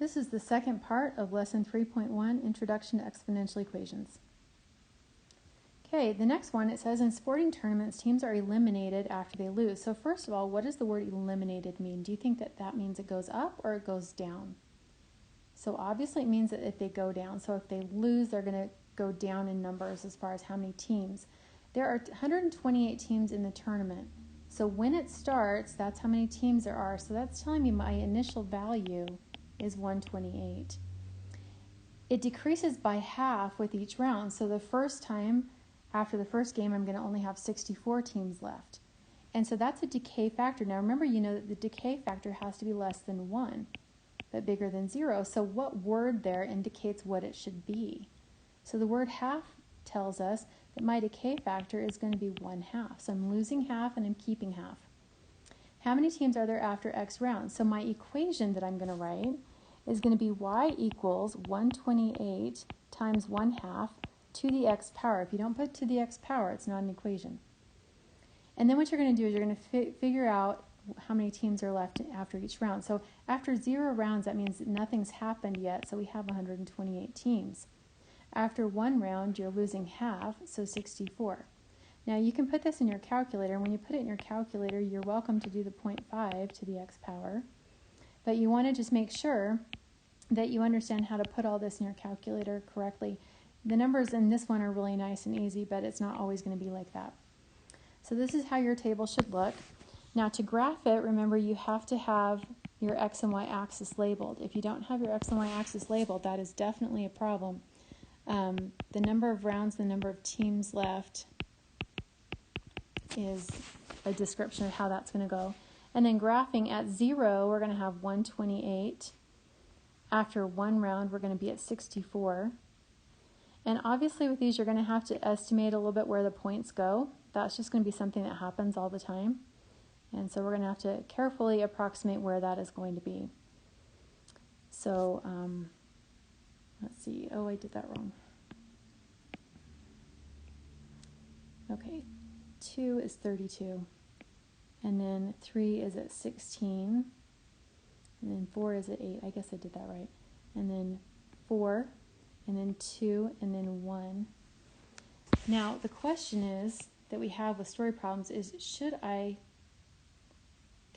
This is the second part of Lesson 3.1, Introduction to Exponential Equations. Okay, the next one, it says in sporting tournaments, teams are eliminated after they lose. So first of all, what does the word eliminated mean? Do you think that that means it goes up or it goes down? So obviously it means that if they go down. So if they lose, they're going to go down in numbers as far as how many teams. There are 128 teams in the tournament. So when it starts, that's how many teams there are. So that's telling me my initial value is 128. It decreases by half with each round. So the first time, after the first game, I'm going to only have 64 teams left. And so that's a decay factor. Now remember, you know that the decay factor has to be less than 1, but bigger than 0. So what word there indicates what it should be? So the word half tells us that my decay factor is going to be 1/2. So I'm losing half and I'm keeping half. How many teams are there after X rounds? So my equation that I'm going to write is going to be y equals 128 times 1/2 to the x power. If you don't put to the x power, it's not an equation. And then what you're going to do is you're going to figure out how many teams are left after each round. So after 0 rounds, that means that nothing's happened yet, so we have 128 teams. After 1 round, you're losing half, so 64. Now you can put this in your calculator, and when you put it in your calculator, you're welcome to do the 0.5 to the x power. But you want to just make sure that you understand how to put all this in your calculator correctly. The numbers in this one are really nice and easy, but it's not always going to be like that. So this is how your table should look. Now to graph it, remember you have to have your x and y axis labeled. If you don't have your x and y axis labeled, that is definitely a problem. The number of rounds, the number of teams left is a description of how that's going to go. And then graphing at 0, we're going to have 128. After 1 round, we're going to be at 64. And obviously with these, you're going to have to estimate a little bit where the points go. That's just going to be something that happens all the time. And so we're going to have to carefully approximate where that is going to be. So, let's see. Oh, I did that wrong. Okay, 2 is 32. And then 3 is at 16. And then 4 is at 8. I guess I did that right. And then 4, and then 2, and then 1. Now, the question is that we have with story problems is, should I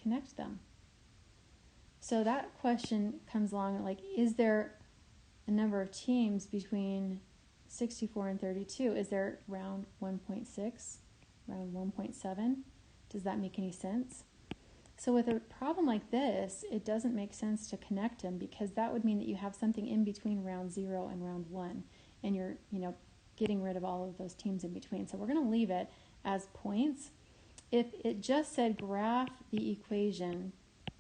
connect them? So that question comes along like, is there a number of teams between 64 and 32? Is there round 1.6, round 1.7? Does that make any sense? So with a problem like this, it doesn't make sense to connect them, because that would mean that you have something in between round 0 and round 1, and you're, getting rid of all of those teams in between. So we're going to leave it as points. If it just said graph the equation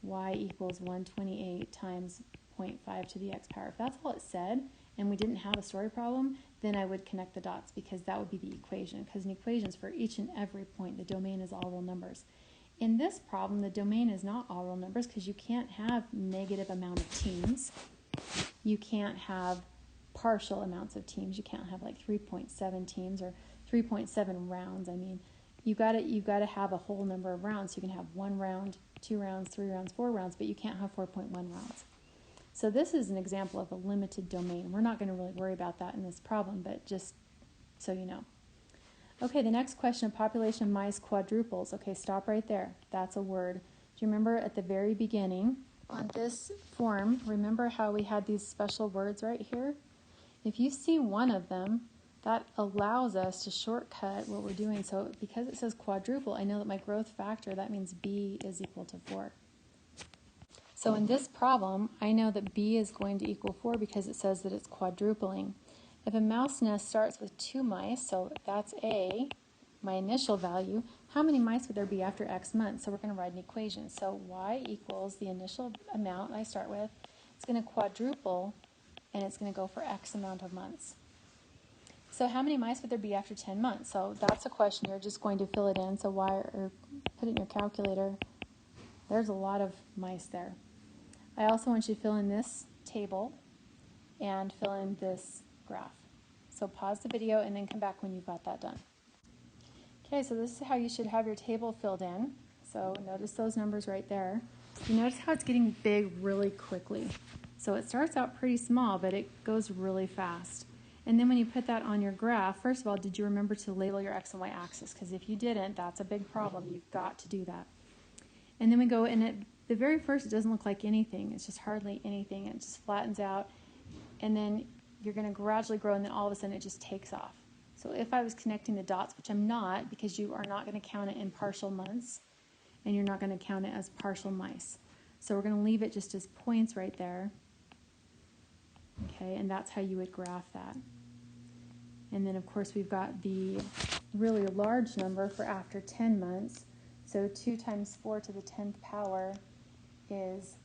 y equals 128 times 0.5 to the x power, if that's all it said and we didn't have a story problem, then I would connect the dots, because that would be the equation, because an equation is for each and every point. The domain is all real numbers. In this problem, the domain is not all real numbers, because you can't have negative amount of teams. You can't have partial amounts of teams. You can't have like 3.7 teams or 3.7 rounds. I mean, you've got to have a whole number of rounds. You can have 1 round, 2 rounds, 3 rounds, 4 rounds, but you can't have 4.1 rounds. So this is an example of a limited domain. We're not going to really worry about that in this problem, but just so you know. Okay, the next question, population of mice quadruples. Okay, stop right there. That's a word. Do you remember at the very beginning on this form, remember how we had these special words right here? If you see one of them, that allows us to shortcut what we're doing. So because it says quadruple, I know that my growth factor, that means b is equal to 4. So in this problem, I know that b is going to equal 4 because it says that it's quadrupling. If a mouse nest starts with 2 mice, so that's A, my initial value, how many mice would there be after X months? So we're going to write an equation. So y equals the initial amount I start with. It's going to quadruple, and it's going to go for X amount of months. So how many mice would there be after 10 months? So that's a question. You're just going to fill it in. So or put it in your calculator. There's a lot of mice there. I also want you to fill in this table and fill in this graph. So pause the video and then come back when you've got that done. Okay, so this is how you should have your table filled in. So notice those numbers right there. You notice how it's getting big really quickly. So it starts out pretty small, but it goes really fast. And then when you put that on your graph, first of all, did you remember to label your x and y axis? Because if you didn't, that's a big problem. You've got to do that. And then we go, and at the very first, it doesn't look like anything. It's just hardly anything. It just flattens out. And then you're going to gradually grow, and then all of a sudden it just takes off. So if I was connecting the dots, which I'm not, because you are not going to count it in partial months, and you're not going to count it as partial mice. So we're going to leave it just as points right there. Okay, and that's how you would graph that. And then, of course, we've got the really large number for after 10 months. So 2 times 4 to the 10th power is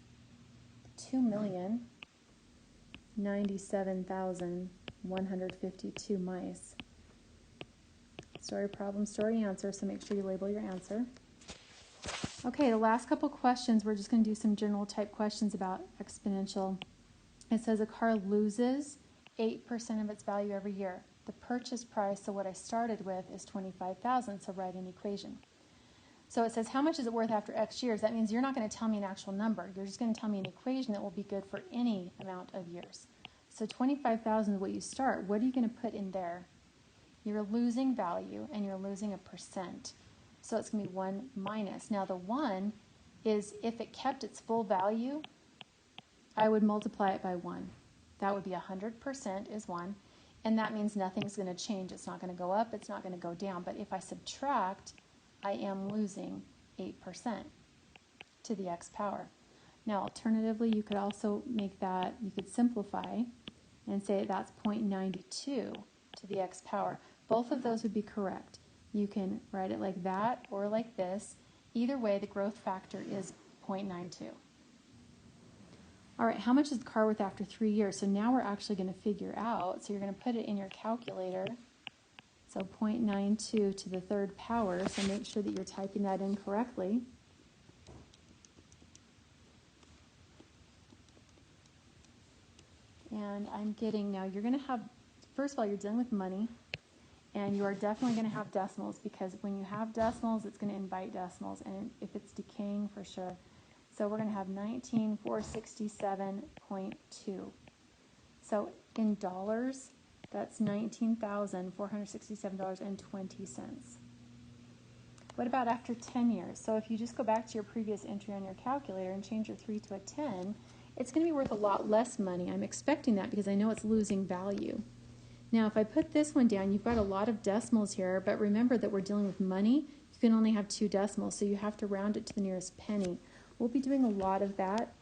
2,097,152 mice. Story, problem, story, answer. So make sure you label your answer. Okay, the last couple questions, we're just going to do some general type questions about exponential. It says a car loses 8% of its value every year. The purchase price, so what I started with, is $25,000, so write an equation. So it says how much is it worth after X years? That means you're not going to tell me an actual number. You're just going to tell me an equation that will be good for any amount of years. So 25,000 is what you start. What are you going to put in there? You're losing value, and you're losing a percent. So it's going to be 1 minus. Now the 1 is if it kept its full value, I would multiply it by 1. That would be 100% is 1. And that means nothing's going to change. It's not going to go up. It's not going to go down. But if I subtract, I am losing 8% to the x power. Now, alternatively, you could also make that, you could simplify and say that's 0.92 to the x power. Both of those would be correct. You can write it like that or like this. Either way, the growth factor is 0.92. All right, how much is the car worth after 3 years? So now we're actually going to figure out, so you're going to put it in your calculator. So 0.92 to the 3rd power, so make sure that you're typing that in correctly. And I'm getting, now you're going to have, first of all, you're dealing with money, and you are definitely going to have decimals, because when you have decimals, it's going to invite decimals, and if it's decaying, for sure. So we're going to have 19,467.2. So in dollars, that's $19,467.20. What about after 10 years? So if you just go back to your previous entry on your calculator and change your 3 to a 10, it's going to be worth a lot less money. I'm expecting that because I know it's losing value. Now, if I put this one down, you've got a lot of decimals here, but remember that we're dealing with money. You can only have 2 decimals, so you have to round it to the nearest penny. We'll be doing a lot of that.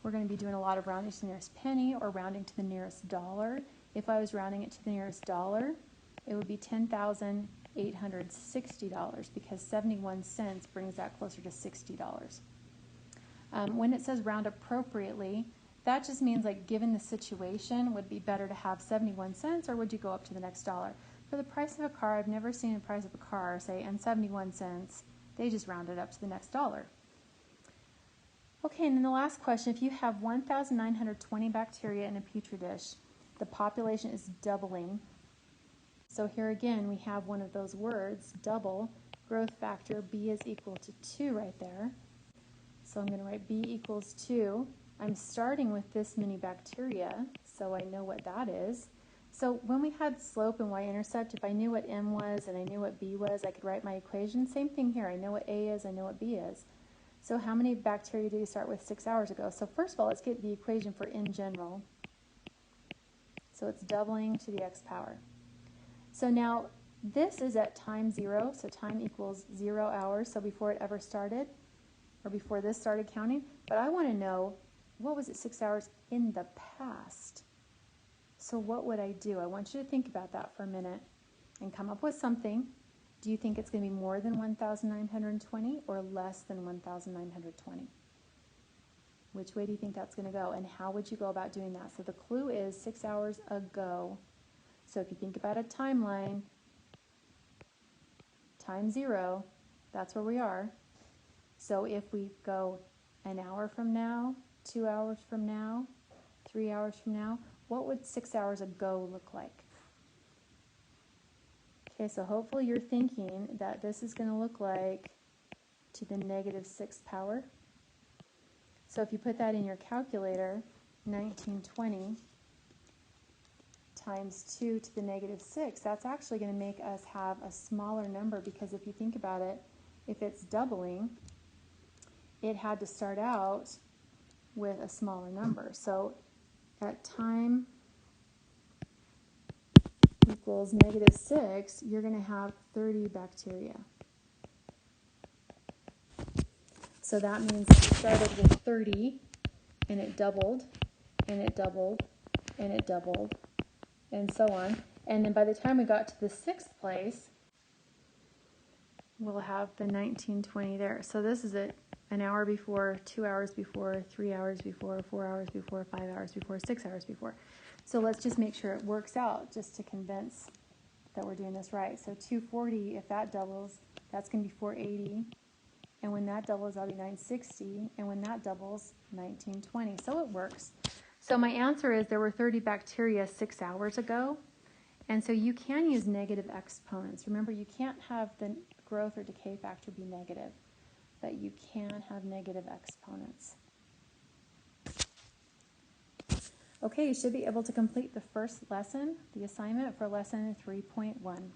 We're going to be doing a lot of rounding to the nearest penny or rounding to the nearest dollar. If I was rounding it to the nearest dollar, it would be $10,860 because 71 cents brings that closer to $60. When it says round appropriately, that just means, like, given the situation, would it be better to have 71 cents or would you go up to the next dollar? For the price of a car, I've never seen the price of a car say, and 71 cents, they just round it up to the next dollar. Okay, and then the last question, if you have 1,920 bacteria in a petri dish, the population is doubling. So here again, we have one of those words, double, growth factor, B is equal to 2 right there. So I'm going to write B equals 2. I'm starting with this many bacteria, so I know what that is. So when we had slope and y-intercept, if I knew what M was and I knew what B was, I could write my equation. Same thing here. I know what A is, I know what B is. So how many bacteria did you start with 6 hours ago? So first of all, let's get the equation for in general. So it's doubling to the x power. So now this is at time 0, so time equals 0 hours, so before it ever started, or before this started counting. But I want to know, what was it 6 hours in the past? So what would I do? I want you to think about that for a minute and come up with something. Do you think it's going to be more than 1,920 or less than 1,920? Which way do you think that's going to go? And how would you go about doing that? So the clue is 6 hours ago. So if you think about a timeline, time 0, that's where we are. So if we go an hour from now, 2 hours from now, 3 hours from now, what would 6 hours ago look like? Okay, so hopefully you're thinking that this is going to look like to the negative 6th power. So if you put that in your calculator, 1920 times 2 to the negative 6, that's actually going to make us have a smaller number, because if you think about it, if it's doubling, it had to start out with a smaller number. So at time equals negative 6, you're going to have 30 bacteria. So that means it started with 30, and it doubled, and it doubled, and it doubled, and so on. And then by the time we got to the 6th place, we'll have the 1920 there. So this is it, an hour before, 2 hours before, 3 hours before, 4 hours before, 5 hours before, 6 hours before. So let's just make sure it works out, just to convince that we're doing this right. So 240, if that doubles, that's going to be 480. And when that doubles, that'll be 960. And when that doubles, 1920. So it works. So my answer is there were 30 bacteria 6 hours ago. And so you can use negative exponents. Remember, you can't have the growth or decay factor be negative, but you can have negative exponents. Okay, you should be able to complete the first lesson, the assignment for lesson 3.1.